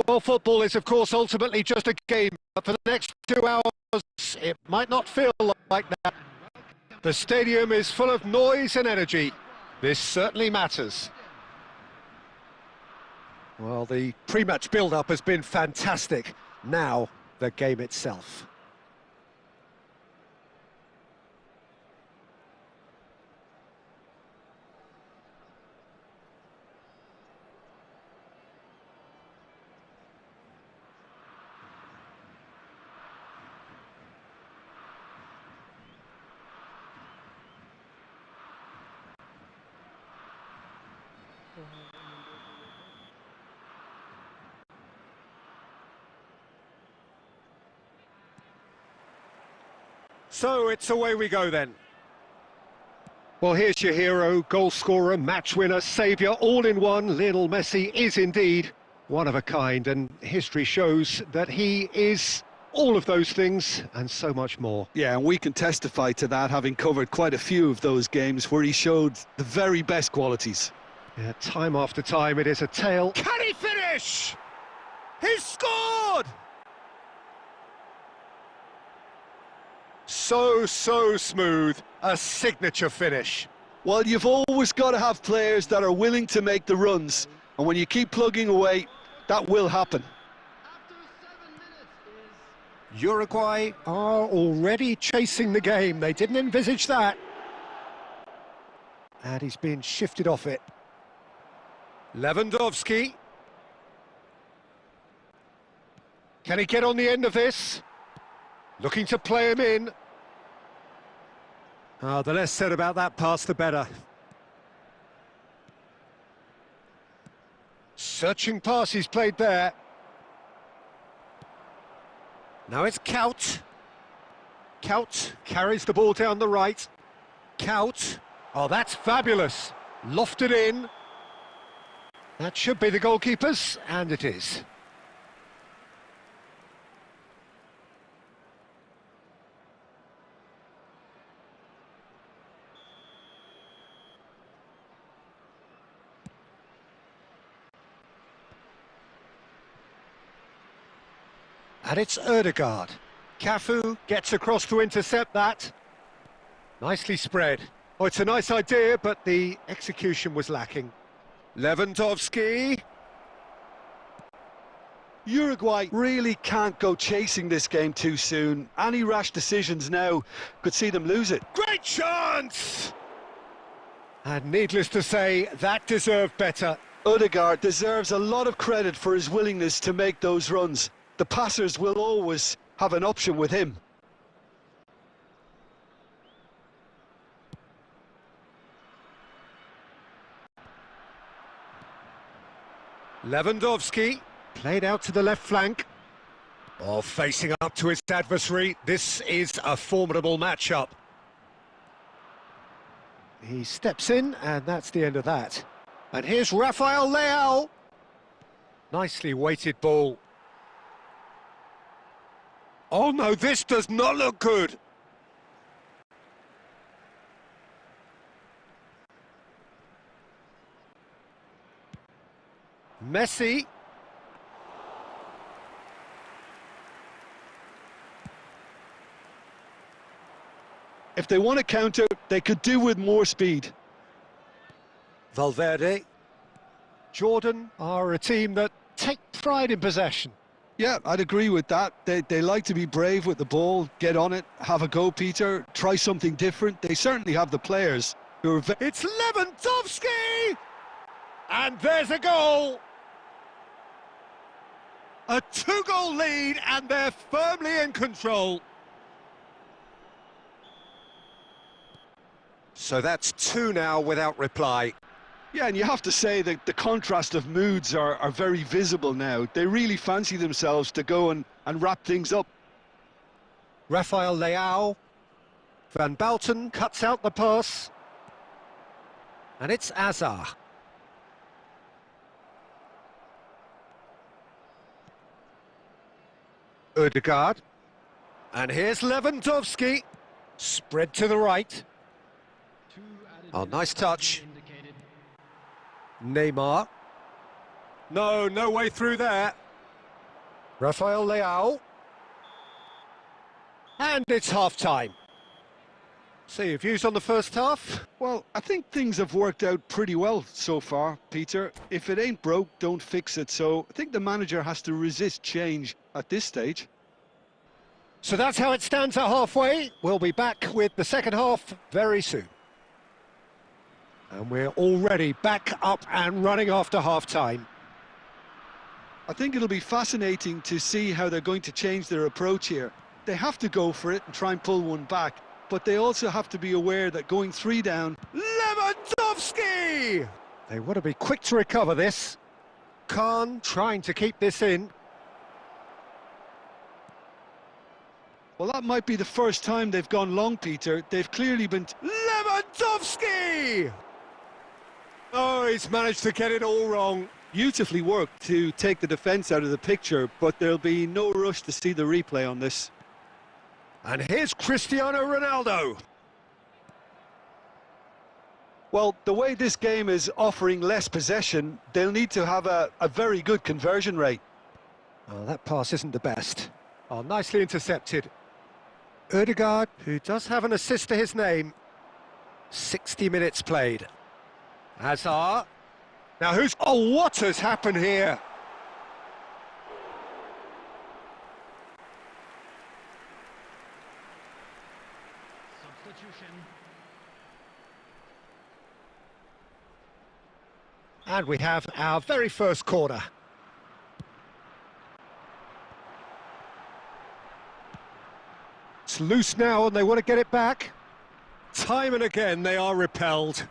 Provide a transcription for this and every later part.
Well, football is, of course, ultimately just a game, but for the next 2 hours, it might not feel like that. The stadium is full of noise and energy. This certainly matters. Well, the pre-match build-up has been fantastic. Now, the game itself. So it's away we go then. Well, here's your hero, goal scorer, match winner, saviour, all in one. Lionel Messi is indeed one of a kind, and history shows that he is all of those things and so much more. Yeah, and we can testify to that, having covered quite a few of those games where he showed the very best qualities. Yeah, time after time, it is a tale. Can he finish? He's scored! So smooth, a signature finish. Well, you've always got to have players that are willing to make the runs, and when you keep plugging away, that will happen. Uruguay are already chasing the game. They didn't envisage that. And he's been shifted off it. Lewandowski. Can he get on the end of this? Looking to play him in. The less said about that pass, the better. Searching pass he's played there. Now it's Kaut. Kaut carries the ball down the right. Kaut. Oh, that's fabulous. Lofted in. That should be the goalkeeper's, and it is. And it's Ødegaard. Cafu gets across to intercept that. Nicely spread. Oh, it's a nice idea, but the execution was lacking. Lewandowski. Uruguay really can't go chasing this game too soon. Any rash decisions now could see them lose it. Great chance! And needless to say, that deserved better. Ødegaard deserves a lot of credit for his willingness to make those runs. The passers will always have an option with him. Lewandowski, played out to the left flank. Oh, facing up to his adversary, this is a formidable matchup. He steps in, and that's the end of that. And here's Rafael Leao. Nicely weighted ball. Oh no, this does not look good. Messi. If they want to counter, they could do with more speed. Valverde. Jordan are a team that take pride in possession. Yeah, I'd agree with that. They like to be brave with the ball, get on it, have a go, Peter, try something different. They certainly have the players who are... It's Lewandowski! And there's a goal! A 2-goal lead, and they're firmly in control. So that's 2 now without reply. Yeah, and you have to say that the contrast of moods are very visible now. They really fancy themselves to go and wrap things up. Rafael Leao. Van Bouten cuts out the pass. And it's Hazard. Ødegaard. And here's Lewandowski. Spread to the right. Oh, nice touch. Neymar. No way through there. Rafael Leao. And it's half-time. So your views on the first half? Well, I think things have worked out pretty well so far, Peter. If it ain't broke, don't fix it. So I think the manager has to resist change at this stage. So that's how it stands at halfway. We'll be back with the second half very soon. And we're already back up and running after half-time. I think it'll be fascinating to see how they're going to change their approach here. They have to go for it and try and pull one back, but they also have to be aware that going 3 down... Lewandowski! They want to be quick to recover this. Khan trying to keep this in. Well, that might be the first time they've gone long, Peter. They've clearly been... Lewandowski! Oh, he's managed to get it all wrong. Beautifully worked to take the defence out of the picture, but there'll be no rush to see the replay on this. And here's Cristiano Ronaldo. Well, the way this game is offering less possession, they'll need to have a very good conversion rate. Oh, that pass isn't the best. Oh, nicely intercepted. Ødegaard, who does have an assist to his name. 60 minutes played. Hazard. Now who's... Oh, what has happened here? Substitution. And we have our very first corner. It's loose now and they want to get it back. Time and again they are repelled.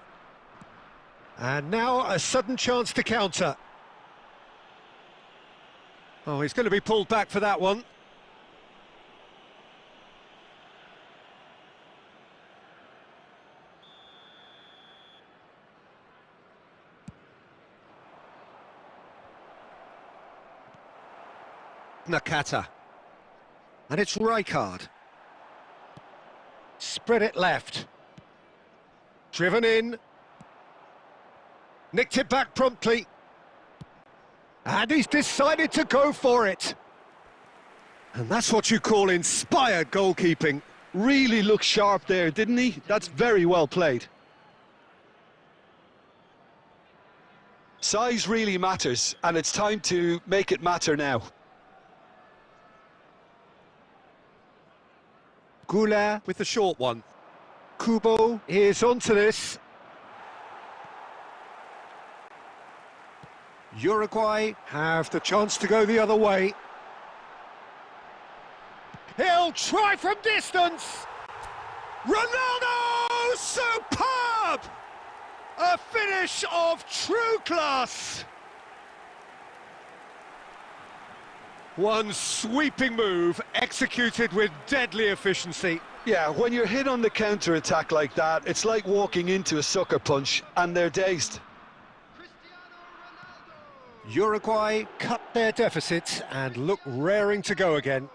And now a sudden chance to counter. Oh, he's going to be pulled back for that one. Nakata. And it's Rijkaard. Spread it left. Driven in. Nicked it back promptly. And he's decided to go for it. And that's what you call inspired goalkeeping. Really looked sharp there, didn't he? That's very well played. Size really matters, and it's time to make it matter now. Goulart with the short one. Kubo is onto this. Uruguay have the chance to go the other way. He'll try from distance. Ronaldo! Superb! A finish of true class. One sweeping move executed with deadly efficiency. Yeah, when you're hit on the counter-attack like that, it's like walking into a sucker punch, and they're dazed. Uruguay cut their deficit and look raring to go again.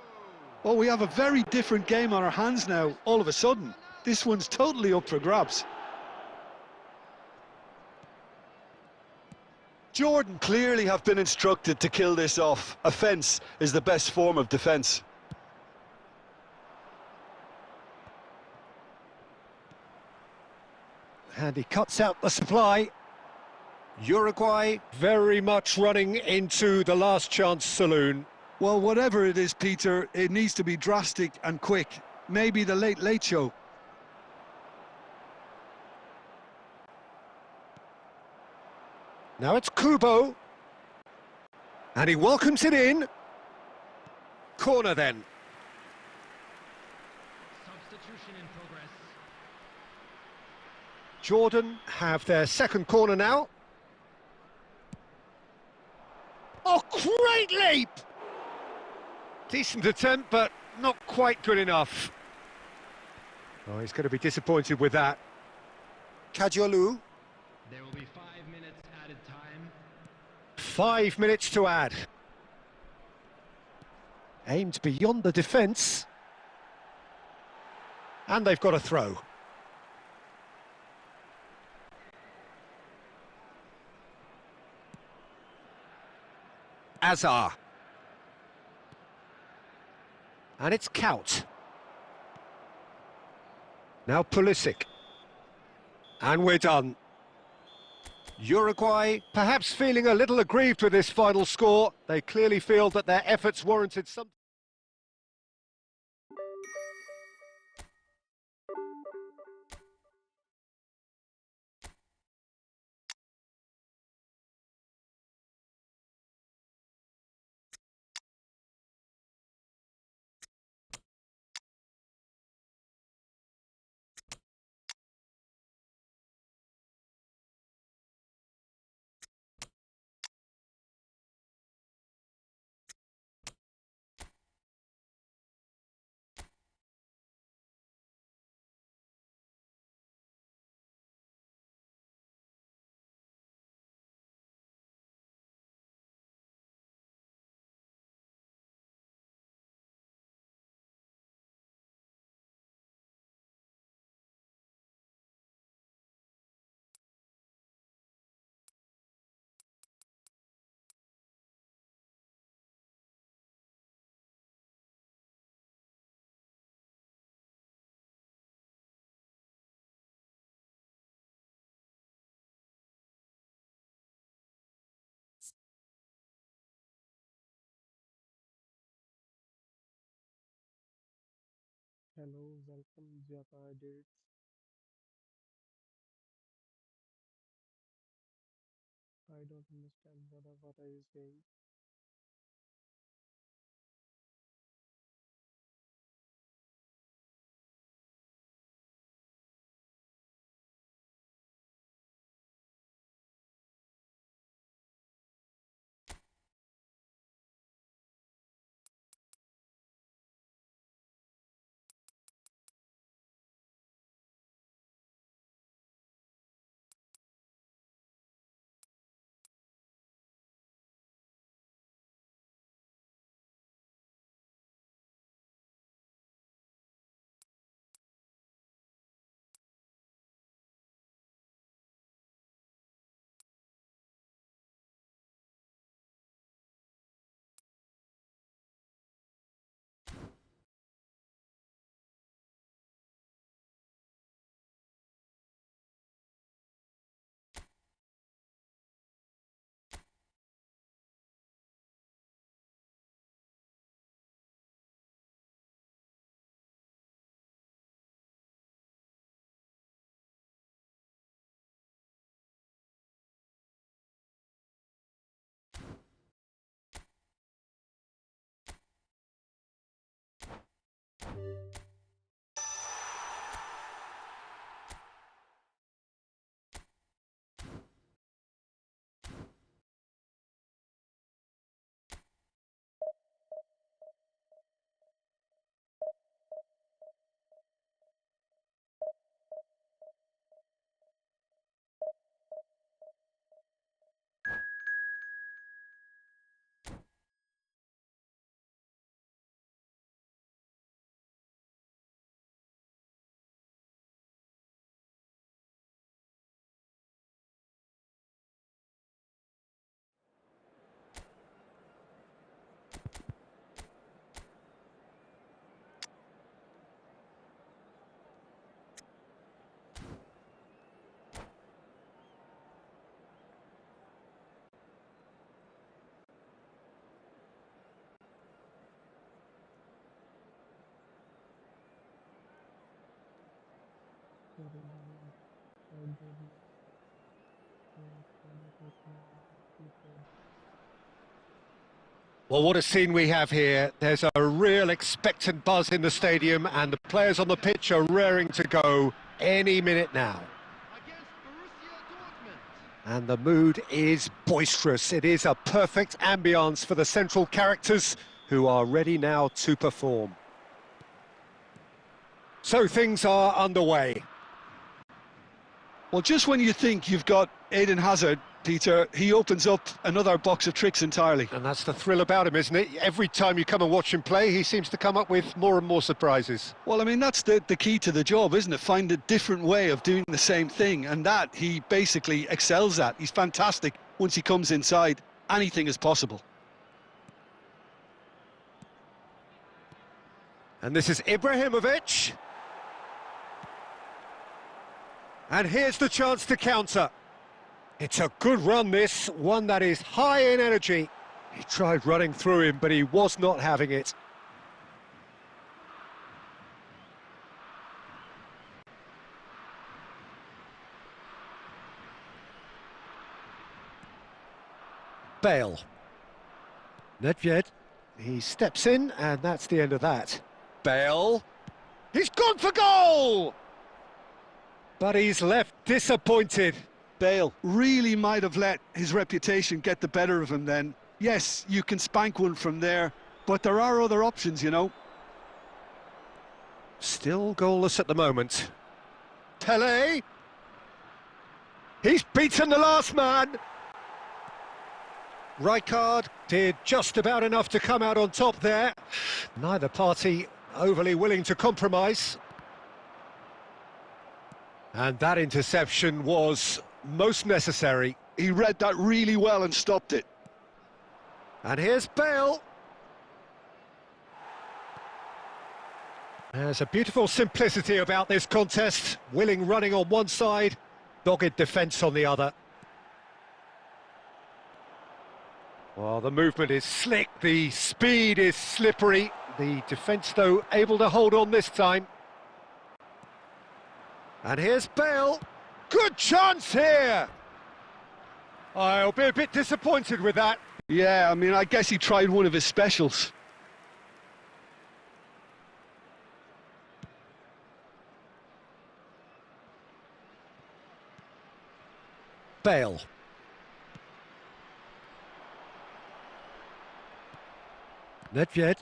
Well, we have a very different game on our hands now, all of a sudden. This one's totally up for grabs. Jordan clearly have been instructed to kill this off. Offence is the best form of defence. And he cuts out the supply. Uruguay very much running into the last chance saloon. Well, whatever it is, Peter, it needs to be drastic and quick. Maybe the late show. Now it's Kubo. And he welcomes it in. Corner then. Substitution in progress. Jordan have their second corner now. Oh, great leap! Decent attempt, but not quite good enough. Oh, he's going to be disappointed with that. Kajolu. There will be 5 minutes added time. 5 minutes to add. Aimed beyond the defence. And they've got a throw. Azar. And it's Kaut. Now Pulisic. And we're done. Uruguay perhaps feeling a little aggrieved with this final score. They clearly feel that their efforts warranted something. Hello, welcome Japa Edits. I don't understand what are you saying. Well, what a scene we have here. There's a real expectant buzz in the stadium and the players on the pitch are raring to go any minute now. And the mood is boisterous. It is a perfect ambience for the central characters who are ready now to perform. So things are underway. Well, just when you think you've got Eden Hazard, Peter, he opens up another box of tricks entirely. And that's the thrill about him, isn't it? Every time you come and watch him play, he seems to come up with more and more surprises. Well, I mean, that's the key to the job, isn't it? Find a different way of doing the same thing, and that he basically excels at. He's fantastic. Once he comes inside, anything is possible. And this is Ibrahimovic. And here's the chance to counter. It's a good run, this, one that is high in energy. He tried running through him, but he was not having it. Bale. Nedved. He steps in, and that's the end of that. Bale. He's gone for goal! But he's left disappointed. Bale really might have let his reputation get the better of him then. Yes, you can spank one from there, but there are other options, you know. Still goalless at the moment. Pele. He's beaten the last man. Rijkaard did just about enough to come out on top there. Neither party overly willing to compromise. And that interception was most necessary. He read that really well and stopped it. And here's Bale. There's a beautiful simplicity about this contest. Willing running on one side, dogged defence on the other. Well, the movement is slick, the speed is slippery. The defence, though, able to hold on this time. And here's Bale. Good chance here! I'll be a bit disappointed with that. Yeah, I mean, I guess he tried one of his specials. Bale. Nedved.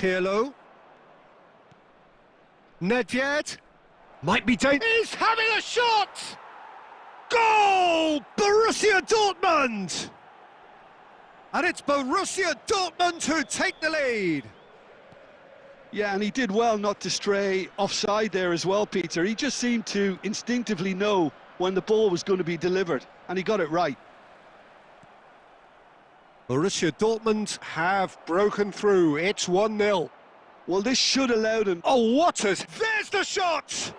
Pirlo. Nedved. Might be dangerous. He's having a shot! Goal! Borussia Dortmund! And it's Borussia Dortmund who take the lead. Yeah, and he did well not to stray offside there as well, Peter. He just seemed to instinctively know when the ball was going to be delivered, and he got it right. Borussia Dortmund have broken through. It's 1-0. Well, this should allow them... Oh, what a... There's the shot!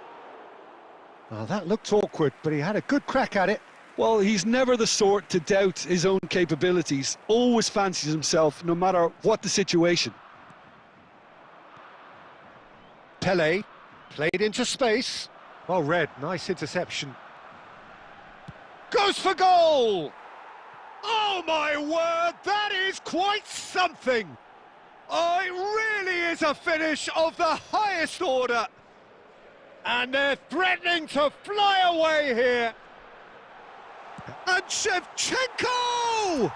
Oh, that looked awkward, but he had a good crack at it. Well, he's never the sort to doubt his own capabilities. Always fancies himself, no matter what the situation. Pele played into space. Well read, nice interception. Goes for goal! Oh my word, that is quite something! Oh, it really is a finish of the highest order. And they're threatening to fly away here. And Shevchenko!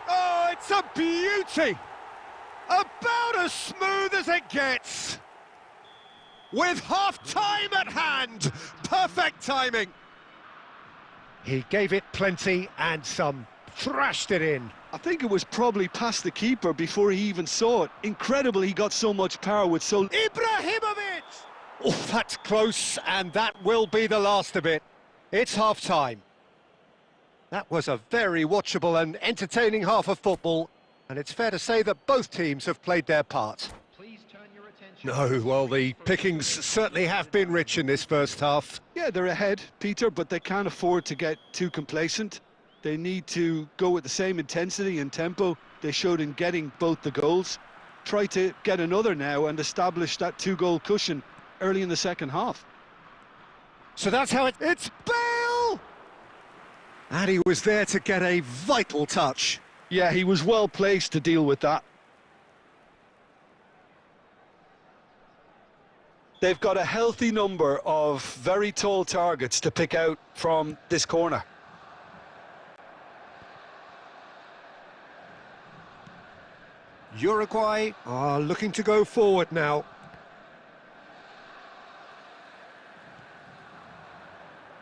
Oh, it's a beauty! About as smooth as it gets. With half-time at hand, perfect timing. He gave it plenty and some, thrashed it in. I think it was probably past the keeper before he even saw it. Incredible he got so much power with so... Ibrahimovic! Oh, that's close, and that will be the last of it. It's half-time. That was a very watchable and entertaining half of football, and it's fair to say that both teams have played their part. No, well, the pickings certainly have been rich in this first half. Yeah, they're ahead, Peter, but they can't afford to get too complacent. They need to go with the same intensity and tempo they showed in getting both the goals. Try to get another now and establish that two-goal cushion early in the second half. So that's how it's Bale! And he was there to get a vital touch. Yeah, he was well placed to deal with that. They've got a healthy number of very tall targets to pick out from this corner. Uruguay are looking to go forward now.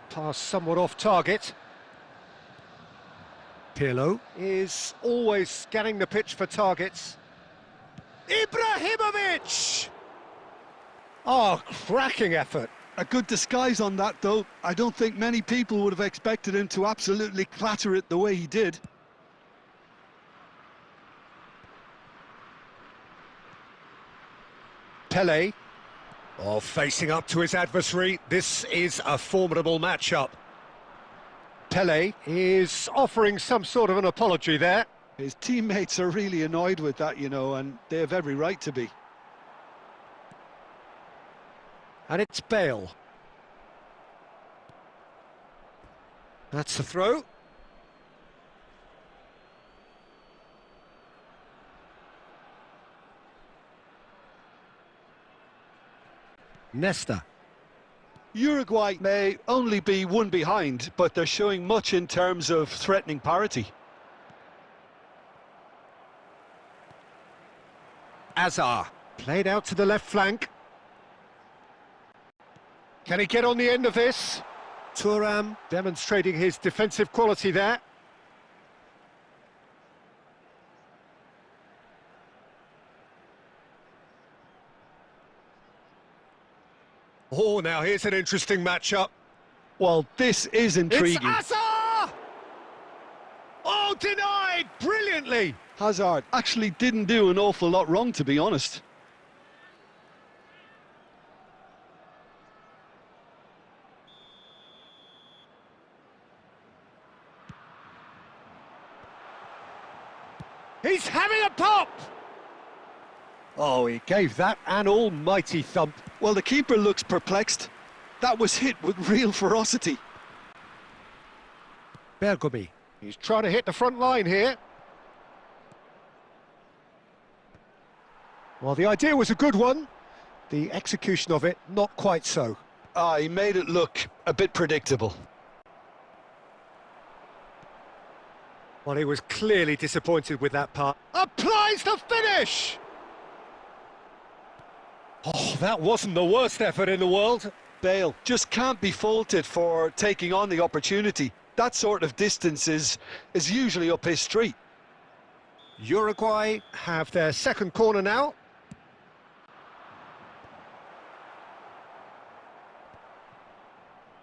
Pass somewhat off target. Pirlo is always scanning the pitch for targets. Ibrahimovic! Oh, cracking effort. A good disguise on that, though. I don't think many people would have expected him to absolutely clatter it the way he did. Pele. Oh, facing up to his adversary. This is a formidable matchup. Pele is offering some sort of an apology there. His teammates are really annoyed with that, you know, and they have every right to be. And it's Bale. That's the throw. Nesta. Uruguay may only be one behind, but they're showing much in terms of threatening parity. Azar. Played out to the left flank. Can he get on the end of this? Thuram demonstrating his defensive quality there. Oh, now here's an interesting matchup. Well, this is intriguing. It's Azar! Oh, denied brilliantly. Hazard actually didn't do an awful lot wrong, to be honest. He's having a pop! Oh, he gave that an almighty thump. Well, the keeper looks perplexed. That was hit with real ferocity. Bergomi. He's trying to hit the front line here. Well, the idea was a good one. The execution of it, not quite so. He made it look a bit predictable. Well, he was clearly disappointed with that part. Applies the finish! Oh, that wasn't the worst effort in the world. Bale just can't be faulted for taking on the opportunity. That sort of distance is usually up his street. Uruguay have their second corner now.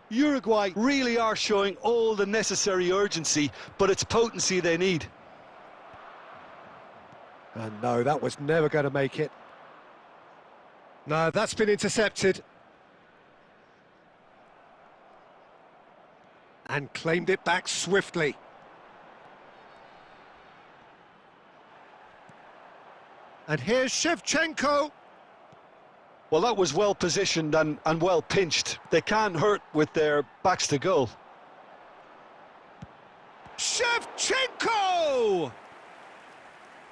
Uruguay really are showing all the necessary urgency, but it's potency they need. And no, that was never going to make it. No, that's been intercepted. And claimed it back swiftly. And here's Shevchenko. Well, that was well positioned and well pinched. They can't hurt with their backs to goal. Shevchenko!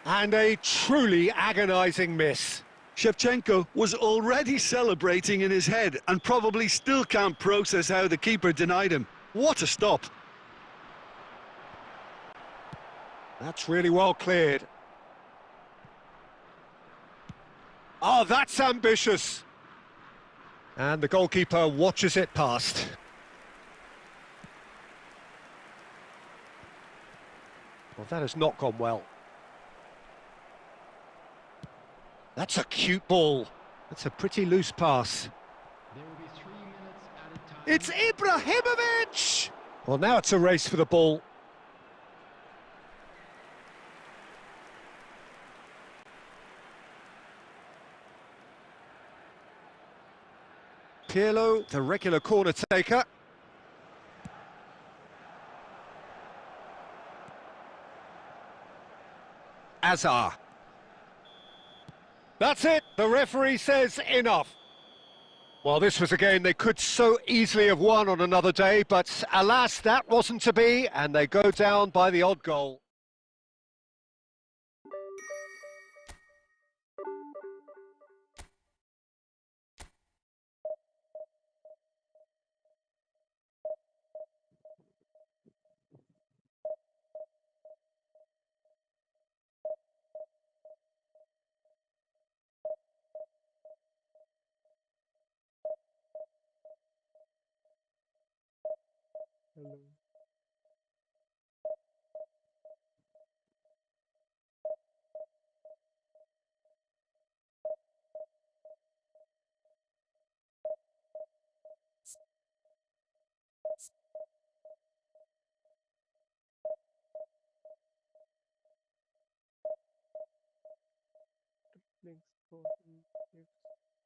And a truly agonising miss. Shevchenko was already celebrating in his head and probably still can't process how the keeper denied him. What a stop. That's really well cleared. Oh, that's ambitious. And the goalkeeper watches it past. Well, that has not gone well. That's a cute ball. That's a pretty loose pass. There will be 3 minutes added time. It's Ibrahimovic! Well, now it's a race for the ball. Pirlo, the regular corner taker. Azar. That's it. The referee says enough. Well, this was a game they could so easily have won on another day, but alas, that wasn't to be, and they go down by the odd goal. Hello. Links for yes.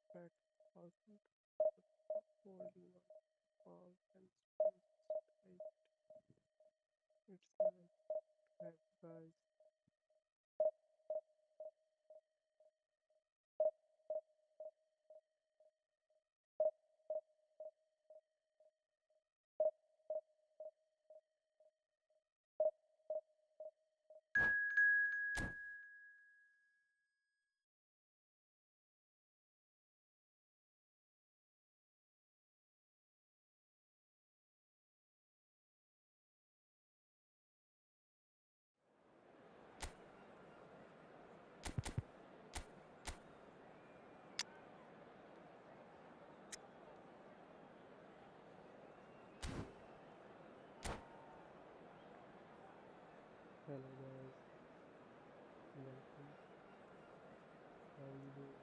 Hello guys, welcome. How are you doing?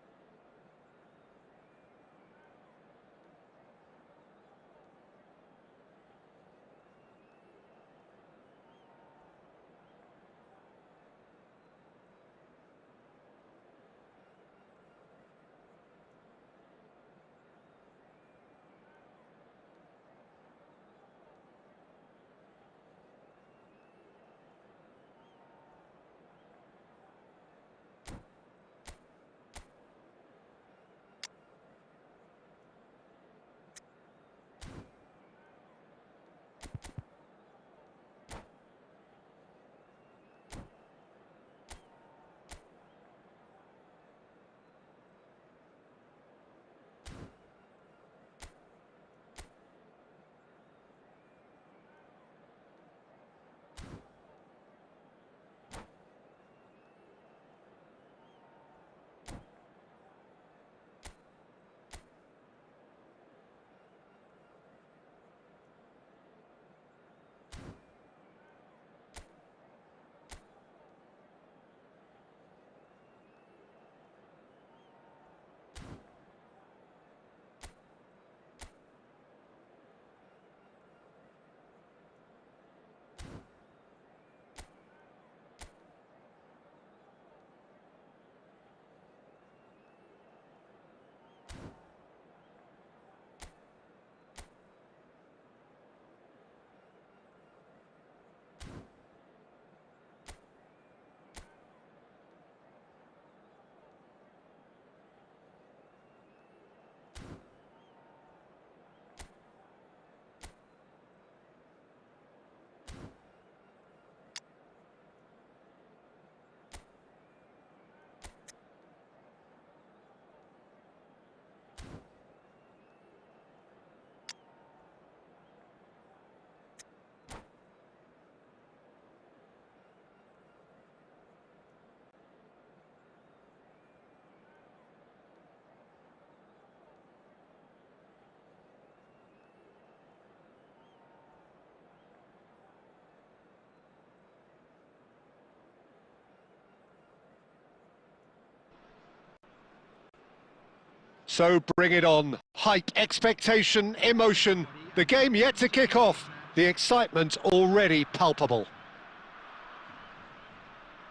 So bring it on. Hype, expectation, emotion. The game yet to kick off. The excitement already palpable.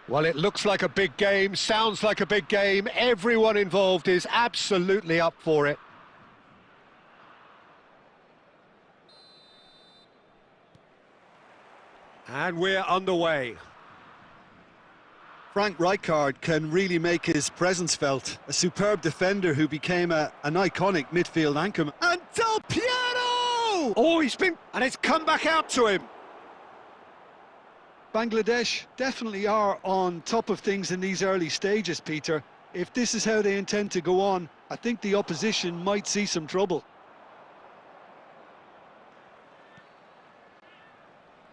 Well, it looks like a big game, sounds like a big game. Everyone involved is absolutely up for it. And we're underway. Frank Rijkaard can really make his presence felt. A superb defender who became an iconic midfield anchor. And Del Piero! Oh, and it's come back out to him. Bangladesh definitely are on top of things in these early stages, Peter. If this is how they intend to go on, I think the opposition might see some trouble.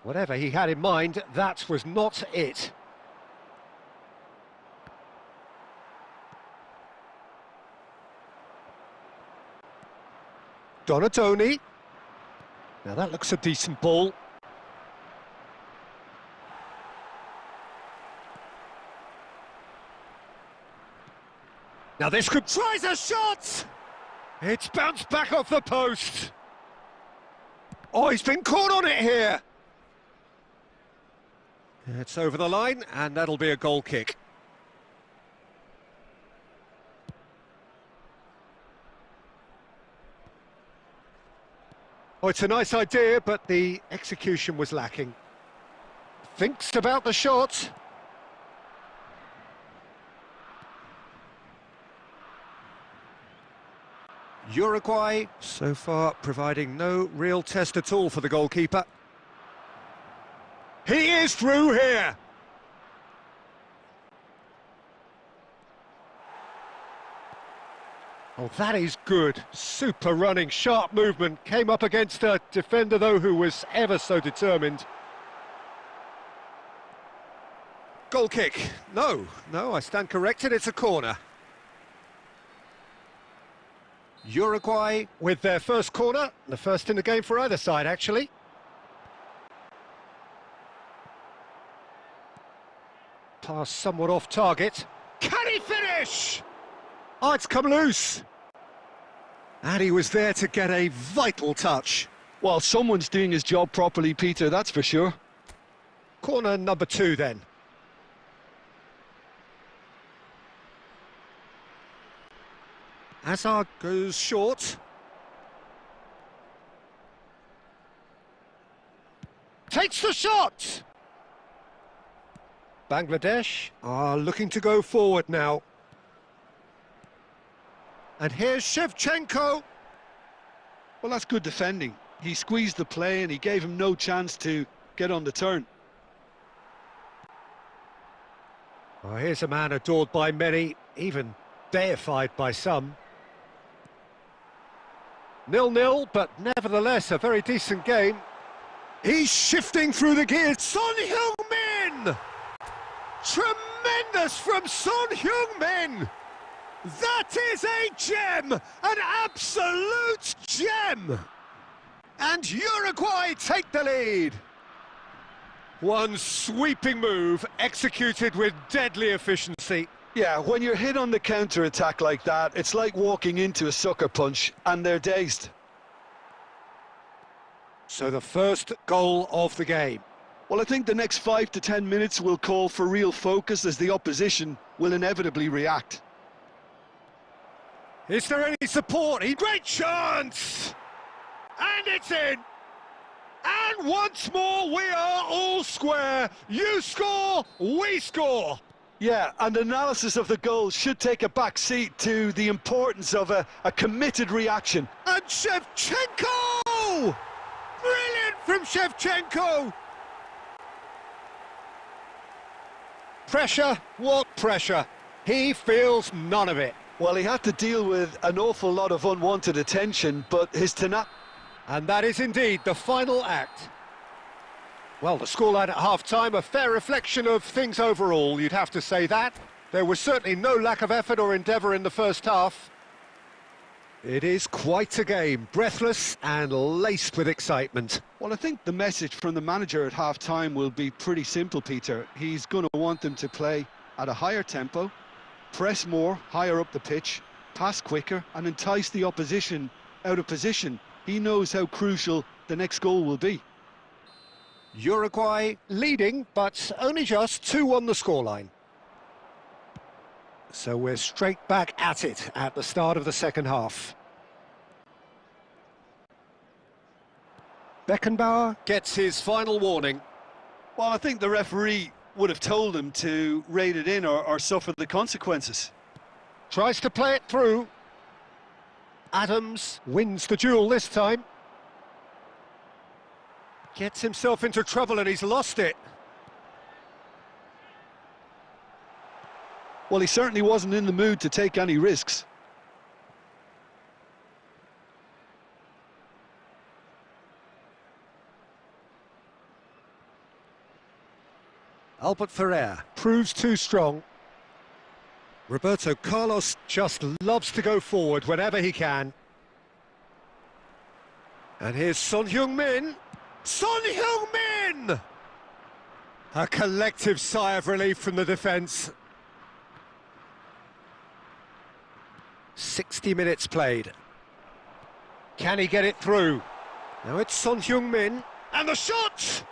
Whatever he had in mind, that was not it. Donatoni. Now that looks a decent ball. Now this could... Tries a shot! It's bounced back off the post. Oh, he's been caught on it here. It's over the line, and that'll be a goal kick. Oh, it's a nice idea, but the execution was lacking. Thinks about the shot. Uruguay, so far, providing no real test at all for the goalkeeper. He is through here! Oh, that is good. Super running, sharp movement. Came up against a defender, though, who was ever so determined. Goal kick. No, I stand corrected. It's a corner. Uruguay with their first corner. The first in the game for either side, actually. Pass somewhat off target. Can he finish? Oh, it's come loose. And he was there to get a vital touch. Well, someone's doing his job properly, Peter, that's for sure. Corner number 2 then. Hazard goes short. Takes the shot! Bangladesh are looking to go forward now. And here's Shevchenko. Well, that's good defending. He squeezed the play and he gave him no chance to get on the turn. Oh, here's a man adored by many, even deified by some. 0-0, but nevertheless a very decent game. He's shifting through the gears. Son Heung-min! Tremendous from Son Heung-min! That is a gem! An absolute gem! And Uruguay take the lead! One sweeping move, executed with deadly efficiency. Yeah, when you're hit on the counter-attack like that, it's like walking into a sucker punch, and they're dazed. So the first goal of the game. Well, I think the next 5 to 10 minutes will call for real focus as the opposition will inevitably react. Is there any support? Great chance! And it's in! And once more we are all square. You score, we score. Yeah, and analysis of the goal should take a back seat to the importance of a committed reaction. And Shevchenko! Brilliant from Shevchenko! Pressure? What pressure? He feels none of it. Well, he had to deal with an awful lot of unwanted attention, but his tenacity... And that is indeed the final act. Well, the scoreline at half-time, a fair reflection of things overall, you'd have to say that. There was certainly no lack of effort or endeavour in the first half. It is quite a game, breathless and laced with excitement. Well, I think the message from the manager at half-time will be pretty simple, Peter. He's going to want them to play at a higher tempo, press more, higher up the pitch, pass quicker and entice the opposition out of position. He knows how crucial the next goal will be. Uruguay leading, but only just 2 on the scoreline. So we're straight back at it at the start of the second half. Beckenbauer gets his final warning. Well, I think the referee would have told him to rate it in or suffer the consequences. Tries to play it through. Adams wins the duel this time. Gets himself into trouble and he's lost it. Well, he certainly wasn't in the mood to take any risks. Albert Ferrer proves too strong. Roberto Carlos just loves to go forward whenever he can. And here's Son Heung-min. Son Heung-min! A collective sigh of relief from the defence. 60 minutes played. Can he get it through? Now it's Son Heung-min. And the shot!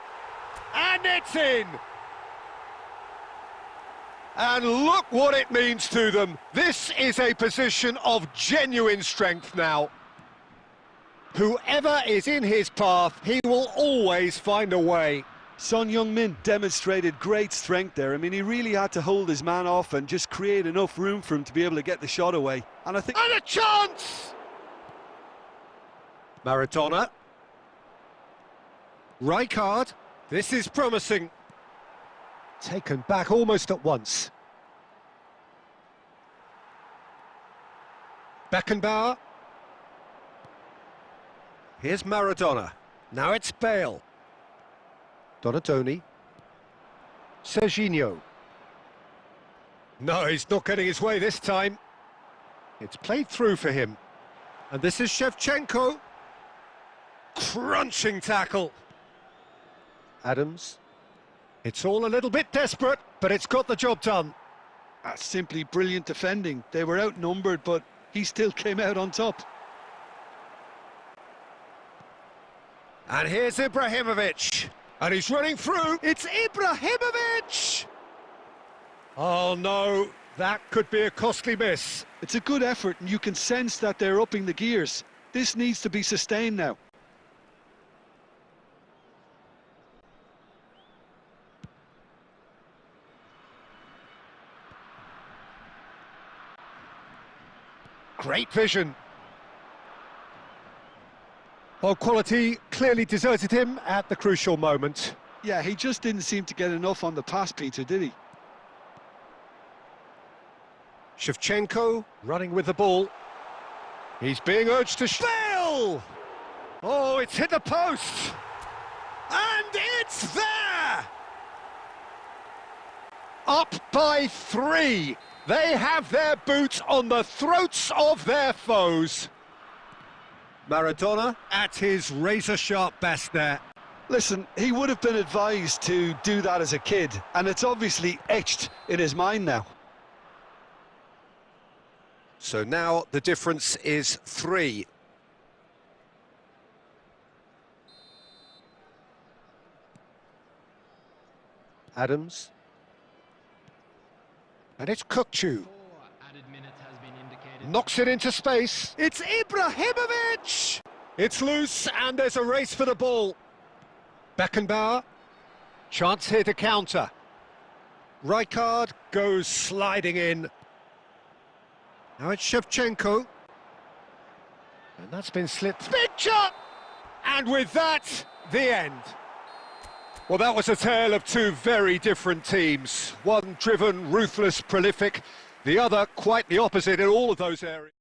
And it's in! And look what it means to them. This is a position of genuine strength now. Whoever is in his path, he will always find a way. Son Heung-min demonstrated great strength there. I mean, he really had to hold his man off and just create enough room for him to be able to get the shot away. And I think... And a chance! Maradona. Rijkaard. This is promising. Taken back almost at once. Beckenbauer. Here's Maradona. Now it's Bale. Donatoni. Serginho. No, he's not getting his way this time. It's played through for him. And this is Shevchenko. Crunching tackle. Adams. It's all a little bit desperate. but it's got the job done. That's simply brilliant defending. They were outnumbered, but he still came out on top. And here's Ibrahimovic. And he's running through. It's Ibrahimovic! Oh, no. That could be a costly miss. It's a good effort, and you can sense that they're upping the gears. This needs to be sustained now. Great vision. Well, quality clearly deserted him at the crucial moment. Yeah, he just didn't seem to get enough on the pass, Peter, did he? Shevchenko running with the ball. He's being urged to fail! Oh, it's hit the post! And it's there! Up by 3. They have their boots on the throats of their foes. Maradona at his razor-sharp best there. Listen, he would have been advised to do that as a kid, and it's obviously etched in his mind now. So now the difference is 3. Adams. And it's Kukçu. 4 added minutes has been indicated. Knocks it into space. It's Ibrahimovic! It's loose and there's a race for the ball. Beckenbauer. Chance here to counter. Rijkaard goes sliding in. Now it's Shevchenko. And that's been slipped. Big shot! And with that, the end. Well, that was a tale of two very different teams. One driven, ruthless, prolific. The other quite the opposite in all of those areas.